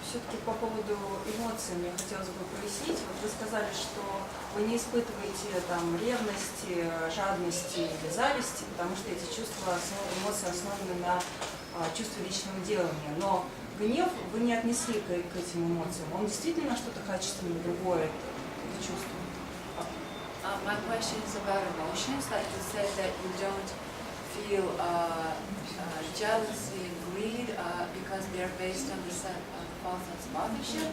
Все-таки по поводу эмоций мне хотелось бы прояснить. Вот вы сказали, что вы не испытываете там ревности, жадности или зависти, потому что эти чувства, эмоции основаны на чувстве личного делания. Но гнев вы не отнесли к этим эмоциям. Он действительно что-то качественно другое, это чувство. My question is about emotions. Like you said that you don't feel jealousy and greed because they're based on the false sense of authorship,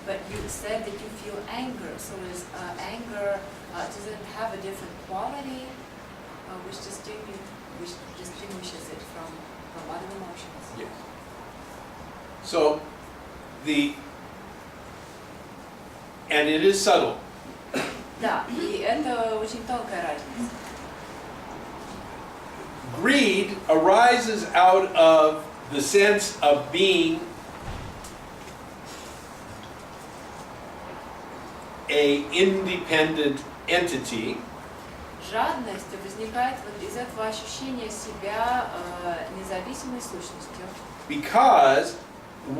but you said that you feel anger. So is anger, does it have a different quality which distinguishes it from other emotions? Yes. So, and it is subtle. Да, и это очень тонкая разница. Greed arises out of the sense of being an independent entity. Жадность возникает из этого ощущения себя независимой сущностью. Because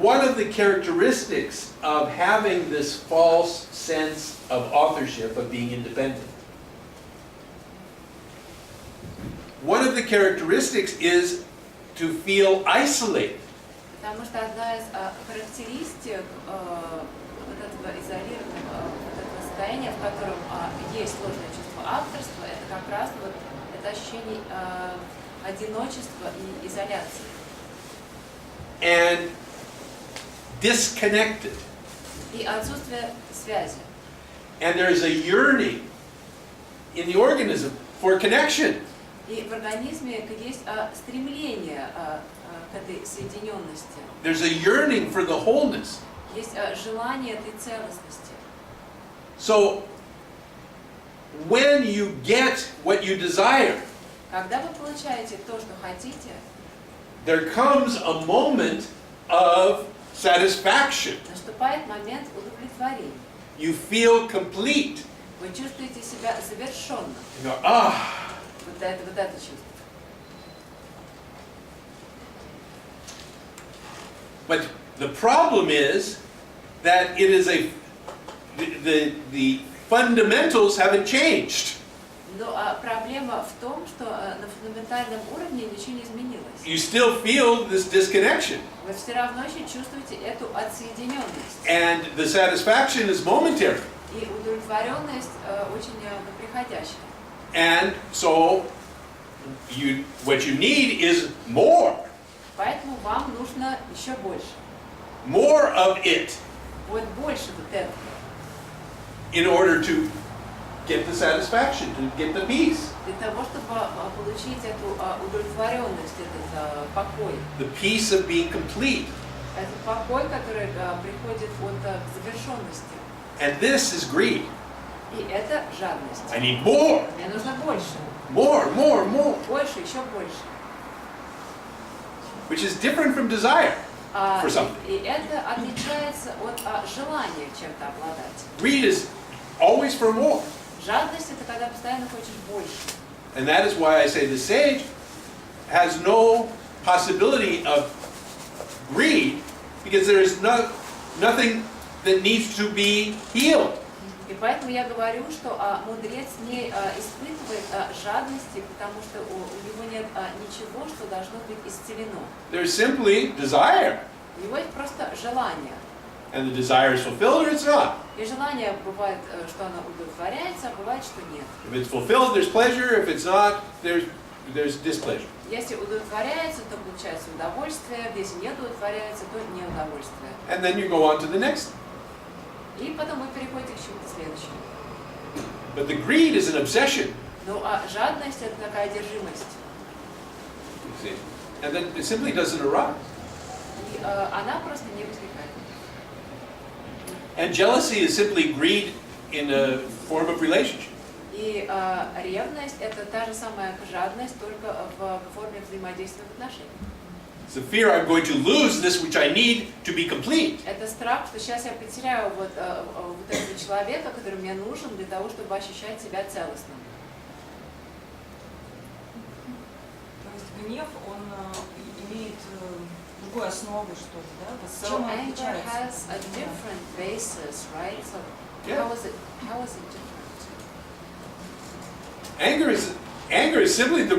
one of the characteristics of having this false sense of authorship, of being independent, one of the characteristics is to feel isolated. Потому что одна из характеристик вот этого изолированного вот этого состояния, в котором есть ложное чувство авторства, это как раз вот это ощущение одиночества и изоляции. And disconnected. И отсутствие связи. And there's a yearning in the organism for connection. И в организме есть стремление к этой соединенности. There's a yearning for the wholeness. Есть желание этой целостности. So, when you get what you desire, Когда вы получаете то, что хотите, there comes a moment of satisfaction. наступает момент удовлетворения. You feel complete. Вы чувствуете себя завершенно. You go, ah. Вот это чувство. But the problem is that it is the fundamentals haven't changed. Но проблема в том, что на фундаментальном уровне ничего не изменилось. You still feel this disconnection. Вы все равно еще чувствуете эту отсоединенность. And the satisfaction is momentary. И удовлетворенность очень приходящая. And so what you need is more. Поэтому вам нужно еще больше. More of it. Вот больше вот этого. In order to get the satisfaction, to get the peace. Для того, чтобы получить эту удовлетворенность, этот покой. The peace of being complete. Это покой, который приходит от завершенности. And this is greed. И это жадность. I need more. Мне нужно больше. More, more, more. Больше, еще больше. Which is different from desire for something. И это отличается от желания чем-то обладать. Greed is always for more. Жадность это когда постоянно хочешь больше. And that is why I say the sage has no possibility of greed because there is nothing that needs to be healed. И поэтому я говорю, что мудрец не испытывает жадности, потому что у него нет ничего, что должно быть исцелено. There's simply desire. У него есть просто желание. And the desire is fulfilled or it's not. И желание бывает, что оно удовлетворяется, а бывает, что нет. If it's fulfilled, there's pleasure. If it's not, there's displeasure. Если удовлетворяется, то получается удовольствие. Если не удовлетворяется, то неудовольствие. And then you go on to the next. И потом вы переходите к чему-то следующему. But the greed is an obsession. Ну, а жадность это такая одержимость. You see? And then it simply doesn't arise. И она просто не возникает. And jealousy is simply greed in a form of relationship. И ревность это та же самая жадность, только в форме взаимодействия в отношениях. It's the fear I'm going to lose this which I need to be complete. Это страх, что сейчас я потеряю вот этого человека, который мне нужен для того, чтобы ощущать себя целостным. То есть гнев, он имеет другую основу, что ли, да? Вот с So чем он anger отличается? has a different basis, right? So Yeah. how is it different? Anger is simply the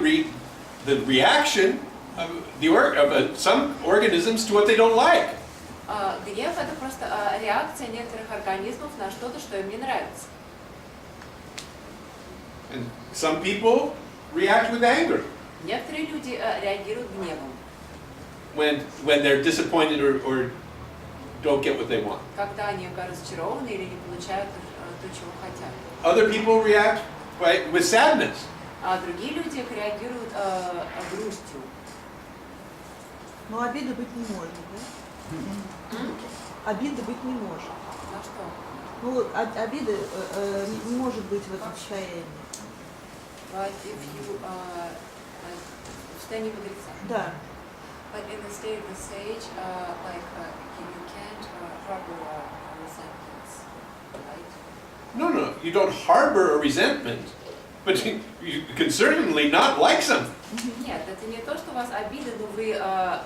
reaction of some organisms to what they don't like. Гнев — это просто реакция некоторых организмов на что-то, что им не нравится. And some people react with anger Некоторые люди реагируют гневом, when they're disappointed or don't get what they want. когда они разочарованы или не получают то, чего хотят. Other people react with sadness. А другие люди реагируют грустью. Но обиды быть не может, да? Обиды быть не может. На что? Ну, обиды не может быть в этом состоянии. But if you в состоянии мудреца. Да. But in the state of the sage, you can't harbor resentments, right? No, you don't harbor a resentment, but you can certainly not like something. Нет, это не то, что у вас обида, но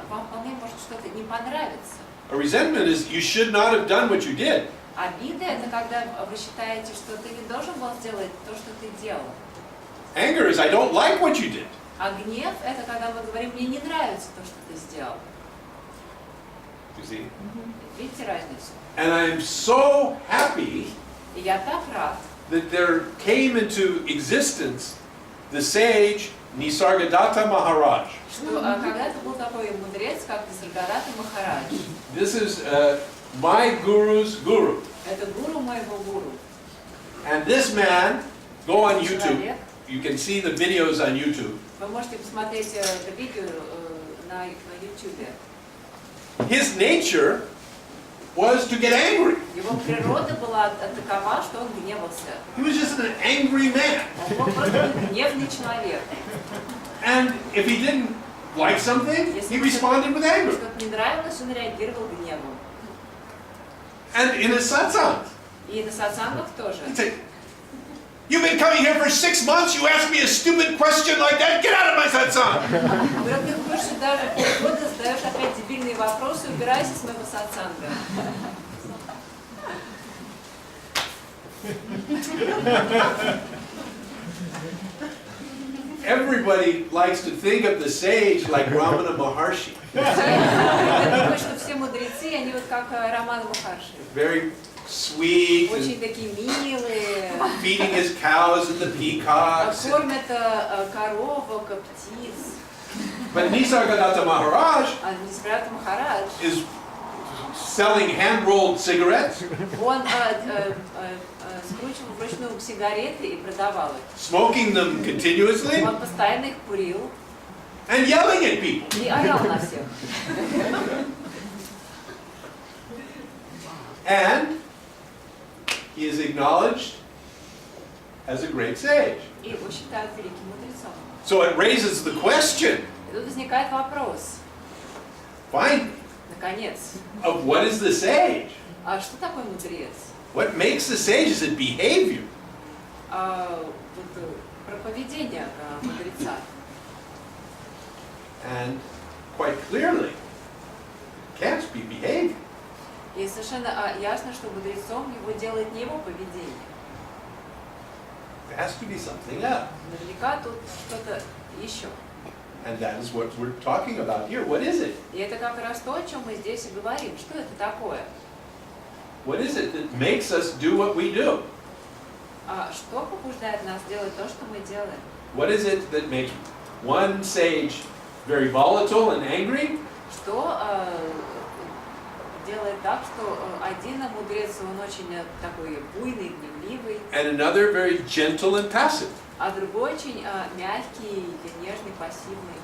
вам вполне может что-то не понравиться. A resentment is you should not have done what you did. Обида — это когда вы считаете, что ты не должен был сделать то, что ты делал. Anger is I don't like what you did. А гнев — это когда мы говорим, мне не нравится то, что ты сделал. You see? Видите разницу? And I'm so happy И я так рад, that there came into existence the sage Nisargadatta Maharaj. что когда-то был такой мудрец, как Нисаргадатта Махарадж. This is my guru's guru. Это гуру моего гуру. And this man, go on YouTube. Человек. You can see the videos on YouTube. Вы можете посмотреть это видео на YouTube. His nature was to get angry. Его природа была такова, что он гневался. He was just an angry man. Он был просто гневный человек. And if he didn't like something, he responded with anger. Что-то не нравилось, он реагировал гневом. And in his satsang, И на сатсангах тоже. he'd say, "You've been coming here for 6 months, you ask me a stupid question like that, get out of my satsang." Говорят, ты больше даже полгода задаешь опять дебильные вопросы, убирайся с моего сатсанга. Everybody likes to think of the sage like Ramana Maharshi. Я думаю, что все мудрецы, они вот как Рамана Махарши. Very sweet, Очень and такие милые. feeding his cows and the peacocks. Кормят коровок, птиц. But Nisargadatta Maharaj А Нисаргадатта Махарадж, is selling hand-rolled cigarettes, он скручивал вручную сигареты и продавал их. smoking them continuously, Он постоянно их курил and yelling at people. и орал на всех. And he is acknowledged as a great sage. И его считают великим мудрецом. So it raises the question, И тут возникает вопрос, finally, наконец, of what is the sage? а что такое мудрец? What makes the sage? Is it behavior? Про поведение мудреца. And quite clearly, it can't be behavior. И совершенно ясно, что мудрецом его делает не его поведение. It has to be something else. Наверняка тут что-то еще. And that is what we're talking about here. What is it? И это как раз то, о чем мы здесь и говорим. Что это такое? What is it that makes us do what we do? Что побуждает нас делать то, что мы делаем? What is it that makes one sage very volatile and angry, Что делает так, что один мудрец, он очень такой буйный, гневливый, and another very gentle and passive? а другой очень мягкий, нежный, пассивный.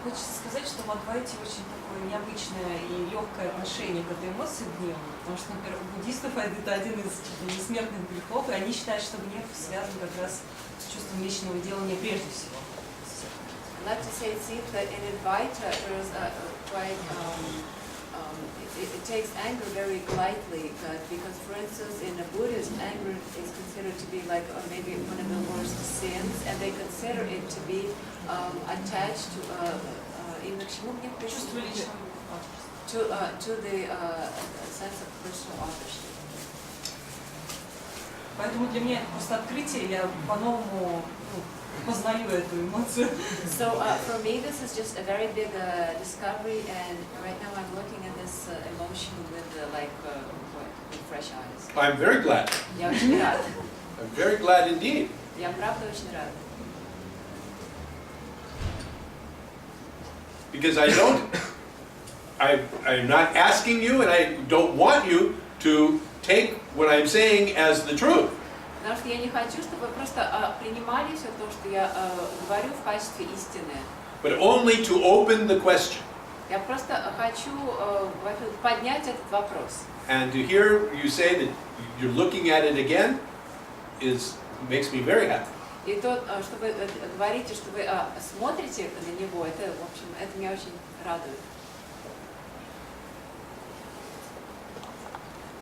Хочется сказать, что в Адвайте очень такое необычное и легкое отношение к этой эмоции гнева, потому что, например, у буддистов это один из несмертных грехов, и они считают, что гнев связан как раз с чувством личного делания прежде всего. I'd like to say it seems that in Advaita there is a quite it takes anger very lightly because, for instance, in a Buddhist, anger is considered to be like maybe one of the worst sins, and they consider consider it to be attached to именно к чему мне Чувство личного. to the sense of personal authorship. Поэтому для меня это просто открытие, я по-новому познаю эту эмоцию. So for me, this is just a very big discovery, and right now I'm looking at this emotion with with fresh eyes. I'm very glad. Я очень рада. I'm very glad indeed. Я правда очень рада. Because I'm not asking you, and I don't want you to take what I'm saying as the truth. Потому что я не хочу, чтобы вы просто принимали все то, что я говорю в качестве истины. But only to open the question. Я просто хочу поднять этот вопрос. And to hear you say that you're looking at it again makes me very happy. И то, что вы говорите, что вы смотрите на него, это, в общем, это меня очень радует.